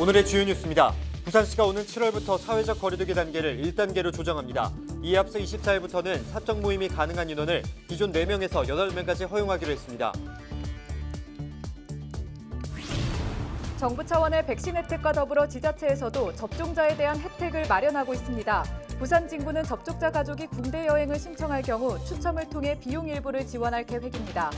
오늘의 주요 뉴스입니다. 부산시가 오는 7월부터 사회적 거리두기 단계를 1단계로 조정합니다. 이에 앞서 24일부터는 사적 모임이 가능한 인원을 기존 4명에서 8명까지 허용하기로 했습니다. 정부 차원의 백신 혜택과 더불어 지자체에서도 접종자에 대한 혜택을 마련하고 있습니다. 부산 진구는 접촉자 가족이 국내 여행을 신청할 경우 추첨을 통해 비용 일부를 지원할 계획입니다.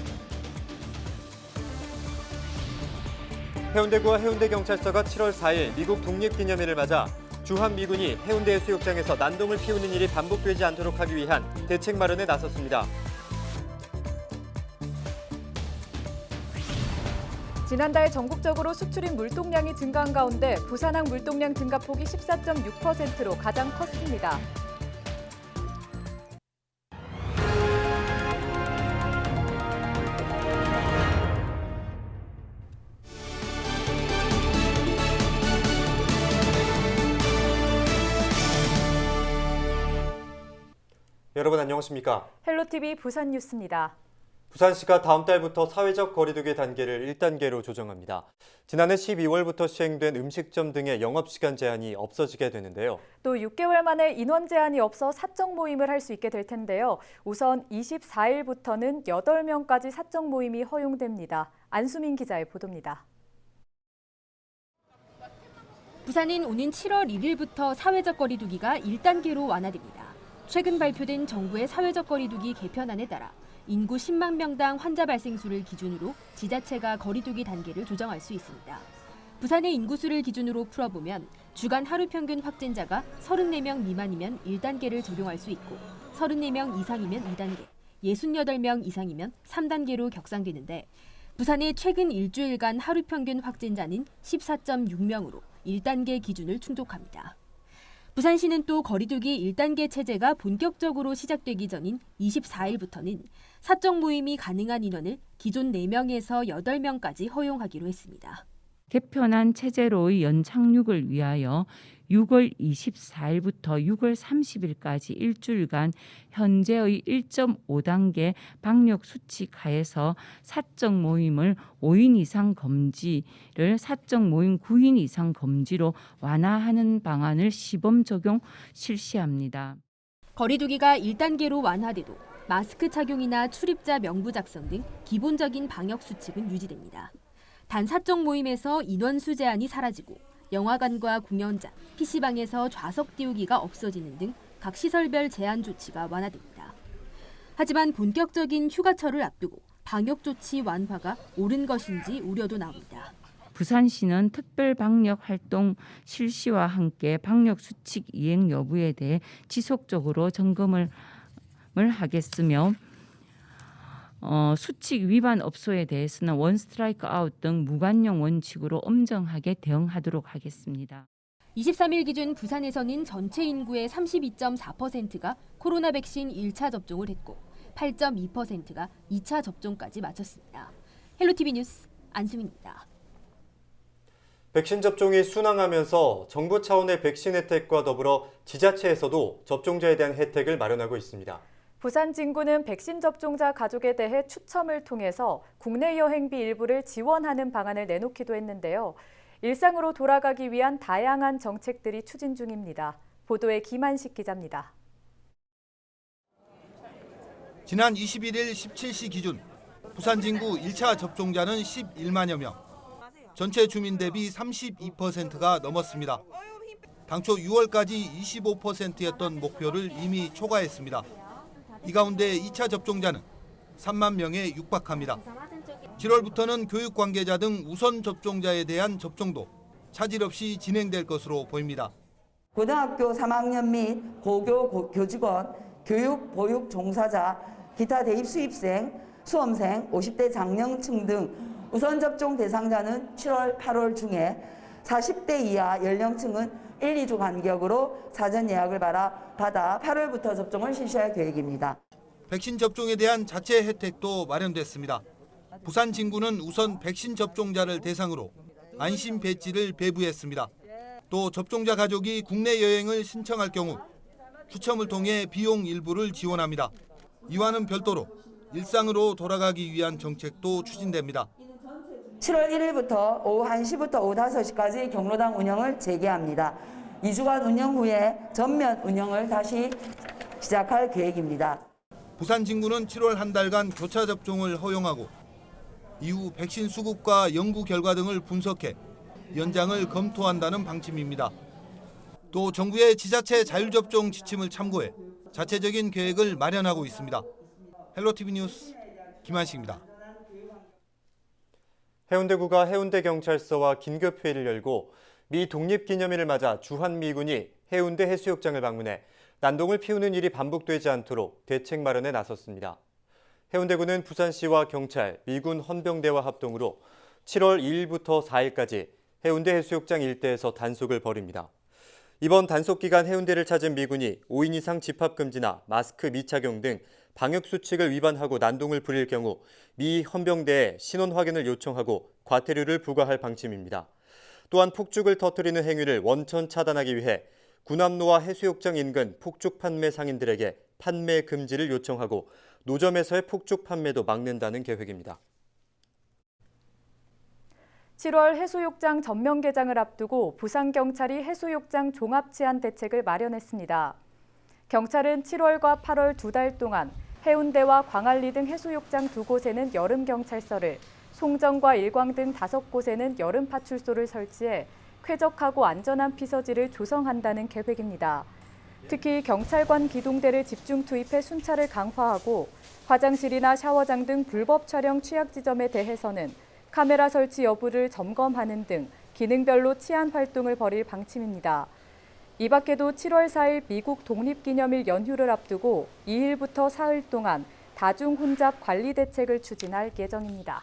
해운대구와 해운대경찰서가 7월 4일 미국 독립기념일을 맞아 주한미군이 해운대 해수욕장에서 난동을 피우는 일이 반복되지 않도록 하기 위한 대책 마련에 나섰습니다. 지난달 전국적으로 수출입 물동량이 증가한 가운데 부산항 물동량 증가폭이 14.6%로 가장 컸습니다. 여러분 안녕하십니까? 헬로티비 부산 뉴스입니다. 부산시가 다음 달부터 사회적 거리두기 단계를 1단계로 조정합니다. 지난해 12월부터 시행된 음식점 등의 영업시간 제한이 없어지게 되는데요. 또 6개월 만에 인원 제한이 없어 사적 모임을 할 수 있게 될 텐데요. 우선 24일부터는 8명까지 사적 모임이 허용됩니다. 안수민 기자의 보도입니다. 부산은 오는 7월 1일부터 사회적 거리두기가 1단계로 완화됩니다. 최근 발표된 정부의 사회적 거리두기 개편안에 따라 인구 10만 명당 환자 발생 수를 기준으로 지자체가 거리두기 단계를 조정할 수 있습니다. 부산의 인구수를 기준으로 풀어보면 주간 하루 평균 확진자가 34명 미만이면 1단계를 적용할 수 있고 34명 이상이면 2단계, 68명 이상이면 3단계로 격상되는데 부산의 최근 일주일간 하루 평균 확진자는 14.6명으로 1단계 기준을 충족합니다. 부산시는 또 거리두기 1단계 체제가 본격적으로 시작되기 전인 24일부터는 사적 모임이 가능한 인원을 기존 4명에서 8명까지 허용하기로 했습니다. 개편안 체제로의 연착륙을 위하여 6월 24일부터 6월 30일까지 일주일간 현재의 1.5단계 방역 수칙 하에서 사적 모임을 5인 이상 금지를 사적 모임 9인 이상 금지로 완화하는 방안을 시범 적용 실시합니다. 거리두기가 1단계로 완화돼도 마스크 착용이나 출입자 명부 작성 등 기본적인 방역 수칙은 유지됩니다. 단 사적 모임에서 인원수 제한이 사라지고 영화관과 공연장, PC방에서 좌석 띄우기가 없어지는 등 각 시설별 제한 조치가 완화됩니다. 하지만 본격적인 휴가철을 앞두고 방역 조치 완화가 옳은 것인지 우려도 나옵니다. 부산시는 특별 방역 활동 실시와 함께 방역 수칙 이행 여부에 대해 지속적으로 점검을 하겠으며 수칙 위반 업소에 대해서는 원 스트라이크 아웃 등 무관용 원칙으로 엄정하게 대응하도록 하겠습니다. 23일 기준 부산에서는 전체 인구의 32.4%가 코로나 백신 1차 접종을 했고 8.2%가 2차 접종까지 마쳤습니다. 헬로티비 뉴스 안수민입니다. 백신 접종이 순항하면서 정부 차원의 백신 혜택과 더불어 지자체에서도 접종자에 대한 혜택을 마련하고 있습니다. 부산 진구는 백신 접종자 가족에 대해 추첨을 통해서 국내 여행비 일부를 지원하는 방안을 내놓기도 했는데요. 일상으로 돌아가기 위한 다양한 정책들이 추진 중입니다. 보도에 김한식 기자입니다. 지난 21일 17시 기준 부산 진구 1차 접종자는 11만여 명, 전체 주민 대비 32%가 넘었습니다. 당초 6월까지 25%였던 목표를 이미 초과했습니다. 이 가운데 2차 접종자는 3만 명에 육박합니다. 7월부터는 교육 관계자 등 우선 접종자에 대한 접종도 차질 없이 진행될 것으로 보입니다. 고등학교 3학년 및 고교 교직원, 교육 보육 종사자, 기타 대입 수입생, 수험생, 50대 장년층 등 우선 접종 대상자는 7월, 8월 중에 40대 이하 연령층은 1, 2주 간격으로 사전 예약을 받아 8월부터 접종을 실시할 계획입니다. 백신 접종에 대한 자체 혜택도 마련됐습니다. 부산 진구는 우선 백신 접종자를 대상으로 안심 배지를 배부했습니다. 또 접종자 가족이 국내 여행을 신청할 경우 추첨을 통해 비용 일부를 지원합니다. 이와는 별도로 일상으로 돌아가기 위한 정책도 추진됩니다. 7월 1일부터 오후 1시부터 오후 5시까지 경로당 운영을 재개합니다. 2주간 운영 후에 전면 운영을 다시 시작할 계획입니다. 부산 진구는 7월 한 달간 교차 접종을 허용하고 이후 백신 수급과 연구 결과 등을 분석해 연장을 검토한다는 방침입니다. 또 정부의 지자체 자율접종 지침을 참고해 자체적인 계획을 마련하고 있습니다. 헬로티비 뉴스 김한식입니다. 해운대구가 해운대경찰서와 긴급회의를 열고 미 독립기념일을 맞아 주한미군이 해운대 해수욕장을 방문해 난동을 피우는 일이 반복되지 않도록 대책 마련에 나섰습니다. 해운대구는 부산시와 경찰, 미군 헌병대와 합동으로 7월 2일부터 4일까지 해운대 해수욕장 일대에서 단속을 벌입니다. 이번 단속 기간 해운대를 찾은 미군이 5인 이상 집합금지나 마스크 미착용 등 방역수칙을 위반하고 난동을 부릴 경우 미 헌병대에 신원 확인을 요청하고 과태료를 부과할 방침입니다. 또한 폭죽을 터뜨리는 행위를 원천 차단하기 위해 군함로와 해수욕장 인근 폭죽 판매 상인들에게 판매 금지를 요청하고 노점에서의 폭죽 판매도 막는다는 계획입니다. 7월 해수욕장 전면 개장을 앞두고 부산경찰이 해수욕장 종합치안 대책을 마련했습니다. 경찰은 7월과 8월 2달 동안 해운대와 광안리 등 해수욕장 2곳에는 여름경찰서를, 송정과 일광 등 5곳에는 여름파출소를 설치해 쾌적하고 안전한 피서지를 조성한다는 계획입니다. 특히 경찰관 기동대를 집중 투입해 순찰을 강화하고 화장실이나 샤워장 등 불법 촬영 취약 지점에 대해서는 카메라 설치 여부를 점검하는 등 기능별로 치안 활동을 벌일 방침입니다. 이 밖에도 7월 4일 미국 독립기념일 연휴를 앞두고 2일부터 사흘 동안 다중혼잡 관리 대책을 추진할 예정입니다.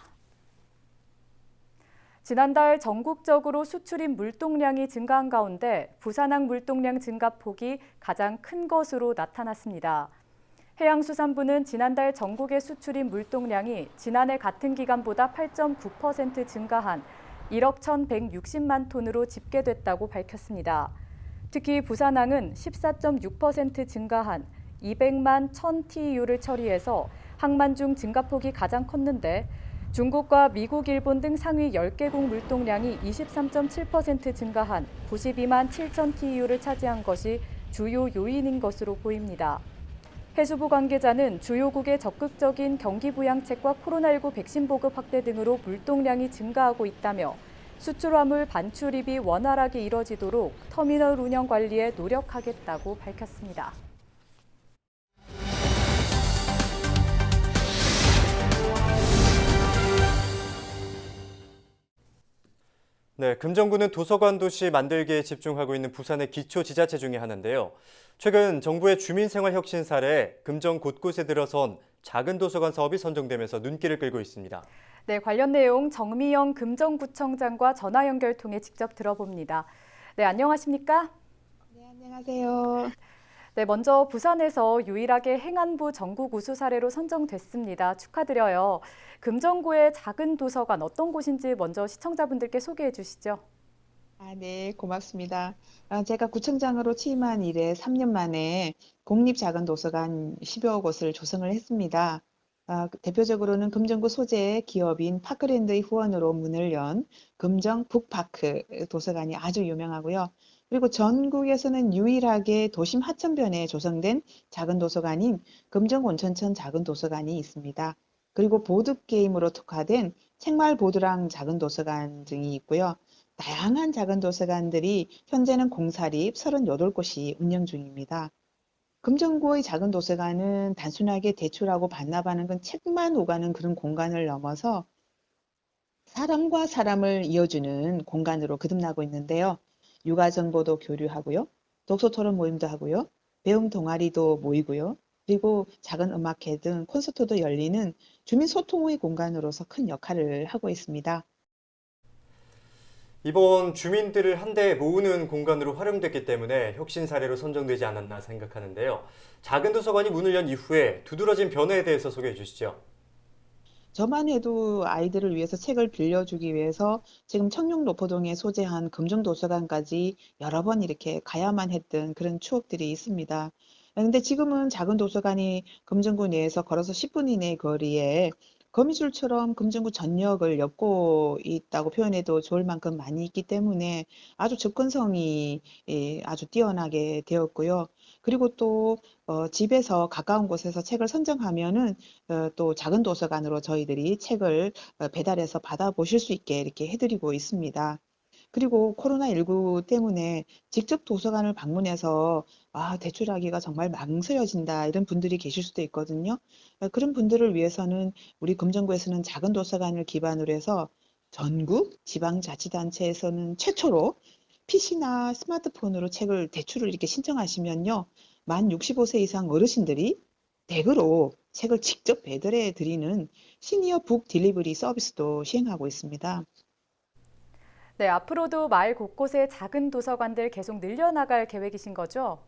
지난달 전국적으로 수출입 물동량이 증가한 가운데 부산항 물동량 증가폭이 가장 큰 것으로 나타났습니다. 해양수산부는 지난달 전국의 수출입 물동량이 지난해 같은 기간보다 8.9% 증가한 1억 1,160만 톤으로 집계됐다고 밝혔습니다. 특히 부산항은 14.6% 증가한 200만 1,000TEU를 처리해서 항만 중 증가폭이 가장 컸는데 중국과 미국, 일본 등 상위 10개국 물동량이 23.7% 증가한 92만 7천 TEU를 차지한 것이 주요 요인인 것으로 보입니다. 해수부 관계자는 주요국의 적극적인 경기 부양책과 코로나19 백신 보급 확대 등으로 물동량이 증가하고 있다며 수출화물 반출입이 원활하게 이뤄지도록 터미널 운영 관리에 노력하겠다고 밝혔습니다. 네, 금정구는 도서관 도시 만들기에 집중하고 있는 부산의 기초지자체 중에 하나인데요. 최근 정부의 주민생활혁신 사례에 금정 곳곳에 들어선 작은 도서관 사업이 선정되면서 눈길을 끌고 있습니다. 네, 관련 내용 정미영 금정구청장과 전화 연결 통해 직접 들어봅니다. 네, 안녕하십니까? 네, 안녕하세요. 네, 먼저 부산에서 유일하게 행안부 전국 우수 사례로 선정됐습니다. 축하드려요. 금정구의 작은 도서관 어떤 곳인지 먼저 시청자분들께 소개해 주시죠. 네, 고맙습니다. 제가 구청장으로 취임한 이래 3년 만에 공립 작은 도서관 10여 곳을 조성을 했습니다. 대표적으로는 금정구 소재의 기업인 파크랜드의 후원으로 문을 연 금정 북파크 도서관이 아주 유명하고요. 그리고 전국에서는 유일하게 도심 하천변에 조성된 작은 도서관인 금정 온천천 작은 도서관이 있습니다. 그리고 보드게임으로 특화된 책말보드랑 작은 도서관 등이 있고요. 다양한 작은 도서관들이 현재는 공사립 38곳이 운영 중입니다. 금정구의 작은 도서관은 단순하게 대출하고 반납하는 건 책만 오가는 그런 공간을 넘어서 사람과 사람을 이어주는 공간으로 거듭나고 있는데요. 육아 정보도 교류하고요. 독서 토론 모임도 하고요. 배움 동아리도 모이고요. 그리고 작은 음악회 등 콘서트도 열리는 주민 소통의 공간으로서 큰 역할을 하고 있습니다. 이번 주민들을 한데 모으는 공간으로 활용됐기 때문에 혁신 사례로 선정되지 않았나 생각하는데요. 작은 도서관이 문을 연 이후에 두드러진 변화에 대해서 소개해 주시죠. 저만 해도 아이들을 위해서 책을 빌려주기 위해서 지금 청룡 노포동에 소재한 금정도서관까지 여러 번 이렇게 가야만 했던 그런 추억들이 있습니다. 근데 지금은 작은 도서관이 금정구 내에서 걸어서 10분 이내 거리에 거미줄처럼 금정구 전역을 엮고 있다고 표현해도 좋을 만큼 많이 있기 때문에 아주 접근성이 아주 뛰어나게 되었고요. 그리고 또 집에서 가까운 곳에서 책을 선정하면은 또 작은 도서관으로 저희들이 책을 배달해서 받아보실 수 있게 이렇게 해드리고 있습니다. 그리고 코로나19 때문에 직접 도서관을 방문해서 대출하기가 정말 망설여진다 이런 분들이 계실 수도 있거든요. 그런 분들을 위해서는 우리 금정구에서는 작은 도서관을 기반으로 해서 전국 지방자치단체에서는 최초로 PC나 스마트폰으로 책을 대출을 이렇게 신청하시면요. 만 65세 이상 어르신들이 댁으로 책을 직접 배달해 드리는 시니어 북 딜리버리 서비스도 시행하고 있습니다. 네, 앞으로도 마을 곳곳에 작은 도서관들 계속 늘려나갈 계획이신 거죠?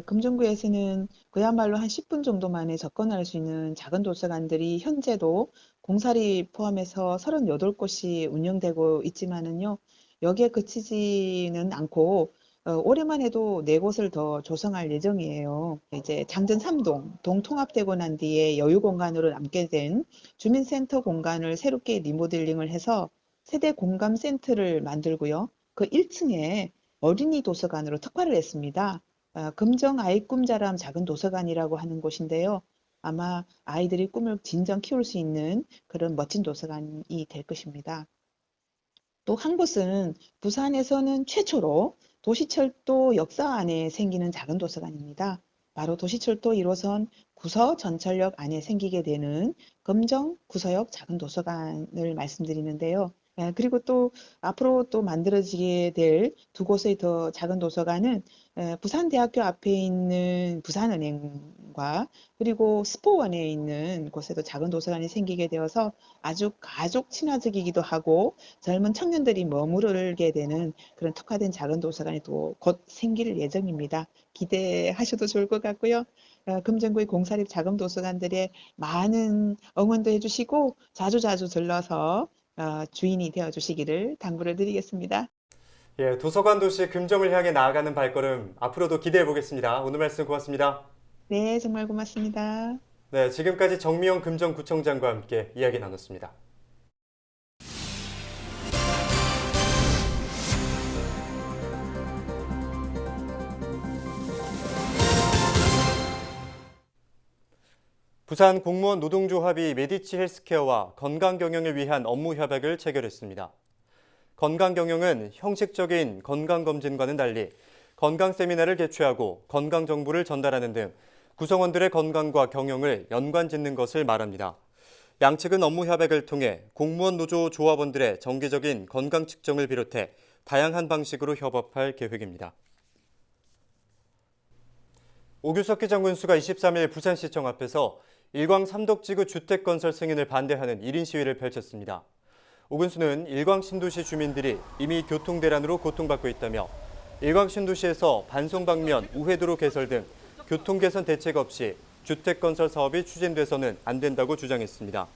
금정구에서는 그야말로 한 10분 정도 만에 접근할 수 있는 작은 도서관들이 현재도 공사리 포함해서 38곳이 운영되고 있지만은요, 여기에 그치지는 않고 올해만 해도 4곳을 더 조성할 예정이에요. 이제 장전 3동, 동통합되고 난 뒤에 여유공간으로 남게 된 주민센터 공간을 새롭게 리모델링을 해서 세대 공감 센터를 만들고요. 그 1층에 어린이 도서관으로 특화를 했습니다. 금정 아이 꿈자람 작은 도서관이라고 하는 곳인데요. 아마 아이들이 꿈을 진정 키울 수 있는 그런 멋진 도서관이 될 것입니다. 또 한 곳은 부산에서는 최초로 도시철도 역사 안에 생기는 작은 도서관입니다. 바로 도시철도 1호선 구서 전철역 안에 생기게 되는 금정 구서역 작은 도서관을 말씀드리는데요. 그리고 또 앞으로 또 만들어지게 될 2곳의 더 작은 도서관은 부산대학교 앞에 있는 부산은행과 그리고 스포원에 있는 곳에도 작은 도서관이 생기게 되어서 아주 가족 친화적이기도 하고 젊은 청년들이 머무르게 되는 그런 특화된 작은 도서관이 또 곧 생길 예정입니다. 기대하셔도 좋을 것 같고요. 금정구의 공사립 작은 도서관들의 많은 응원도 해주시고 자주자주 들러서 주인이 되어주시기를 당부를 드리겠습니다. 예, 도서관 도시 금정을 향해 나아가는 발걸음 앞으로도 기대해 보겠습니다. 오늘 말씀 고맙습니다. 네, 정말 고맙습니다. 네, 지금까지 정미영 금정구청장과 함께 이야기 나눴습니다. 부산 공무원 노동조합이 메디치 헬스케어와 건강경영을 위한 업무 협약을 체결했습니다. 건강경영은 형식적인 건강검진과는 달리 건강세미나를 개최하고 건강정보를 전달하는 등 구성원들의 건강과 경영을 연관짓는 것을 말합니다. 양측은 업무 협약을 통해 공무원 노조 조합원들의 정기적인 건강 측정을 비롯해 다양한 방식으로 협업할 계획입니다. 오규석기 장군수가 23일 부산시청 앞에서 일광 삼덕지구 주택건설 승인을 반대하는 1인 시위를 펼쳤습니다. 오 군수는 일광 신도시 주민들이 이미 교통대란으로 고통받고 있다며 일광 신도시에서 반송방면 우회도로 개설 등 교통개선 대책 없이 주택건설 사업이 추진돼서는 안 된다고 주장했습니다.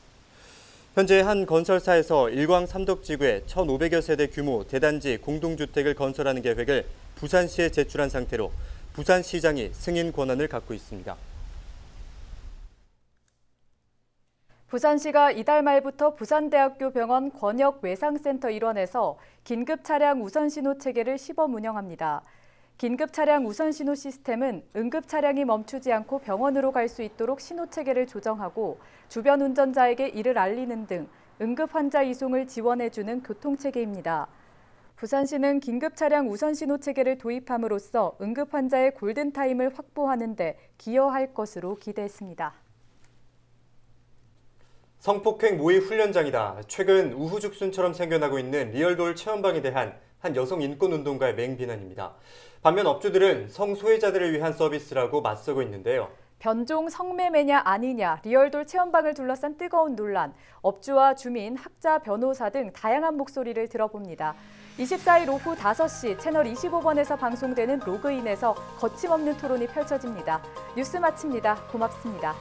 현재 한 건설사에서 일광 삼덕지구에 1,500여 세대 규모 대단지 공동주택을 건설하는 계획을 부산시에 제출한 상태로 부산시장이 승인 권한을 갖고 있습니다. 부산시가 이달 말부터 부산대학교 병원 권역 외상센터 일원에서 긴급 차량 우선 신호 체계를 시범 운영합니다. 긴급 차량 우선 신호 시스템은 응급 차량이 멈추지 않고 병원으로 갈 수 있도록 신호 체계를 조정하고 주변 운전자에게 이를 알리는 등 응급 환자 이송을 지원해주는 교통 체계입니다. 부산시는 긴급 차량 우선 신호 체계를 도입함으로써 응급 환자의 골든타임을 확보하는 데 기여할 것으로 기대했습니다. 성폭행 모의 훈련장이다. 최근 우후죽순처럼 생겨나고 있는 리얼돌 체험방에 대한 한 여성 인권운동가의 맹비난입니다. 반면 업주들은 성소외자들을 위한 서비스라고 맞서고 있는데요. 변종 성매매냐 아니냐, 리얼돌 체험방을 둘러싼 뜨거운 논란, 업주와 주민, 학자, 변호사 등 다양한 목소리를 들어봅니다. 24일 오후 5시 채널 25번에서 방송되는 로그인에서 거침없는 토론이 펼쳐집니다. 뉴스 마칩니다. 고맙습니다.